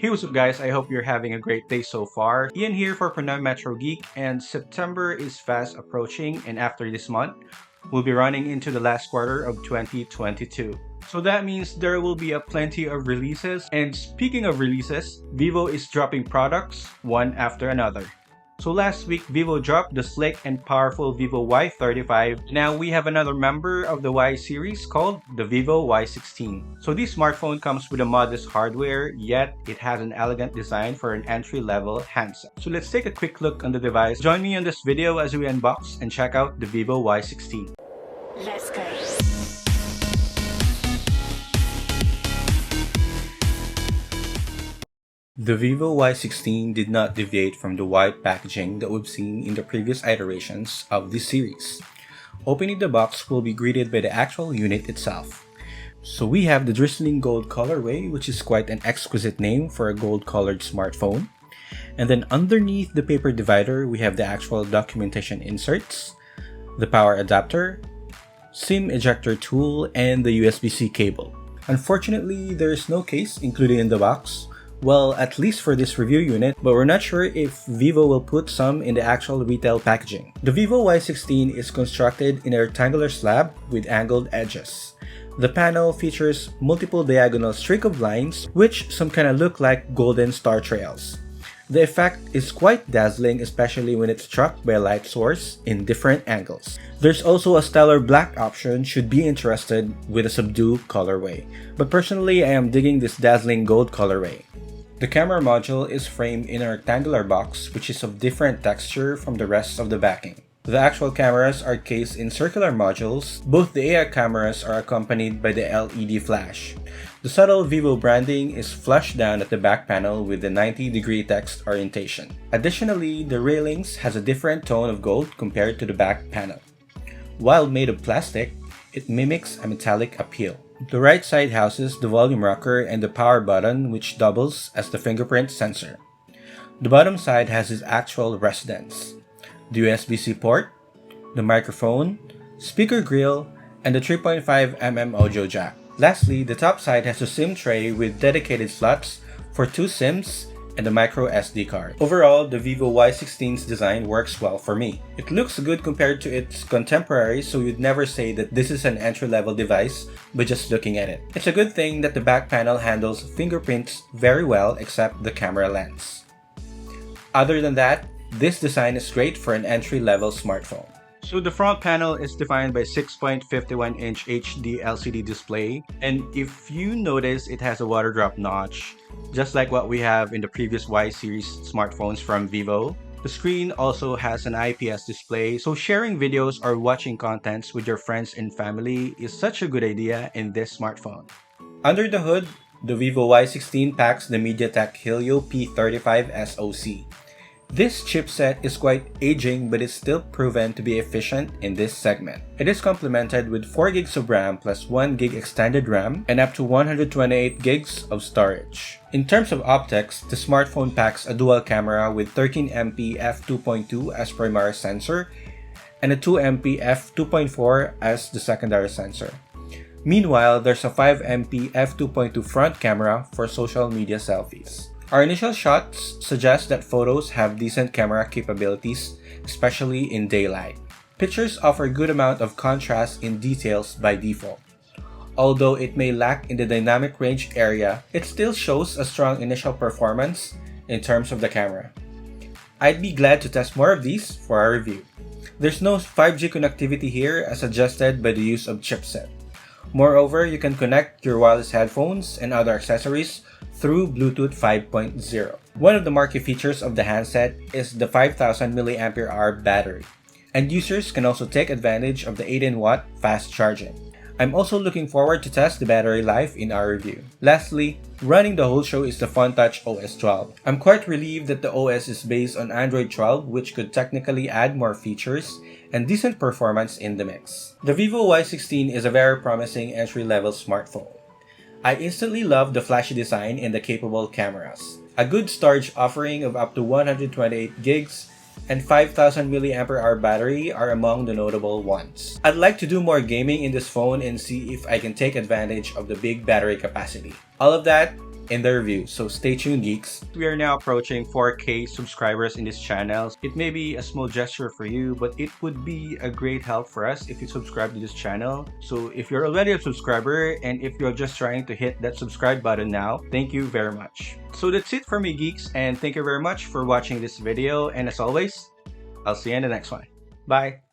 Hey, what's up guys? I hope you're having a great day so far. Ian here for Pinoy Metro Geek, and September is fast approaching, and after this month, we'll be running into the last quarter of 2022. So that means there will be a plenty of releases, and speaking of releases, Vivo is dropping products one after another. So last week, Vivo dropped the slick and powerful vivo Y35. Now we have another member of the Y series called the vivo Y16. So this smartphone comes with a modest hardware, yet it has an elegant design for an entry-level handset. So let's take a quick look on the device. Join me on this video as we unbox and check out the vivo Y16. Let's go. The vivo Y16 did not deviate from the white packaging that we've seen in the previous iterations of this series. Opening the box will be greeted by the actual unit itself. So we have the drizzling gold colorway, which is quite an exquisite name for a gold-colored smartphone. And then underneath the paper divider, we have the actual documentation inserts, the power adapter, SIM ejector tool, and the USB-C cable. Unfortunately, there is no case included in the box. Well, at least for this review unit, but we're not sure if Vivo will put some in the actual retail packaging. The vivo Y16 is constructed in a rectangular slab with angled edges. The panel features multiple diagonal streak of lines, which some kinda look like golden star trails. The effect is quite dazzling, especially when it's struck by a light source in different angles. There's also a stellar black option should be interested with a subdued colorway, but personally I am digging this dazzling gold colorway. The camera module is framed in a rectangular box which is of different texture from the rest of the backing. The actual cameras are cased in circular modules. Both the AI cameras are accompanied by the LED flash. The subtle Vivo branding is flushed down at the back panel with the 90-degree text orientation. Additionally, the railings has a different tone of gold compared to the back panel. While made of plastic, it mimics a metallic appeal. The right side houses the volume rocker and the power button, which doubles as the fingerprint sensor. The bottom side has its actual residence, the USB-C port, the microphone, speaker grill, and the 3.5mm audio jack. Lastly, the top side has a SIM tray with dedicated slots for 2 SIMs and a micro SD card. Overall, the vivo Y16's design works well for me. It looks good compared to its contemporaries, so you'd never say that this is an entry-level device by just looking at it. It's a good thing that the back panel handles fingerprints very well except the camera lens. Other than that, this design is great for an entry-level smartphone. So the front panel is defined by 6.51-inch HD LCD display, and if you notice, it has a water drop notch, just like what we have in the previous Y series smartphones from Vivo. The screen also has an IPS display, so sharing videos or watching contents with your friends and family is such a good idea in this smartphone. Under the hood, the vivo Y16 packs the MediaTek Helio P35 SoC. This chipset is quite aging but is still proven to be efficient in this segment. It is complemented with 4 gigs of RAM plus 1 gig extended RAM and up to 128 gigs of storage. In terms of optics, the smartphone packs a dual camera with 13MP f2.2 as primary sensor and a 2MP f2.4 as the secondary sensor. Meanwhile, there's a 5MP f2.2 front camera for social media selfies. Our initial shots suggest that photos have decent camera capabilities, especially in daylight. Pictures offer a good amount of contrast in details by default. Although it may lack in the dynamic range area, it still shows a strong initial performance in terms of the camera. I'd be glad to test more of these for our review. There's no 5G connectivity here as suggested by the use of chipset. Moreover, you can connect your wireless headphones and other accessories through Bluetooth 5.0. One of the marquee features of the handset is the 5000 mAh battery, and users can also take advantage of the 18-watt fast charging. I'm also looking forward to test the battery life in our review. Lastly, running the whole show is the FunTouch OS 12. I'm quite relieved that the OS is based on Android 12, which could technically add more features and decent performance in the mix. The vivo Y16 is a very promising entry-level smartphone. I instantly love the flashy design and the capable cameras. A good storage offering of up to 128 gigs and 5000 mAh battery are among the notable ones. I'd like to do more gaming in this phone and see if I can take advantage of the big battery capacity. All of that in the review, so stay tuned, geeks. We are now approaching 4K subscribers in this channel. It may be a small gesture for you, but it would be a great help for us if you subscribe to this channel. So if you're already a subscriber and if you're just trying to hit that subscribe button now, thank you very much. So that's it for me, geeks, and thank you very much for watching this video, and as always, I'll see you in the next one. Bye!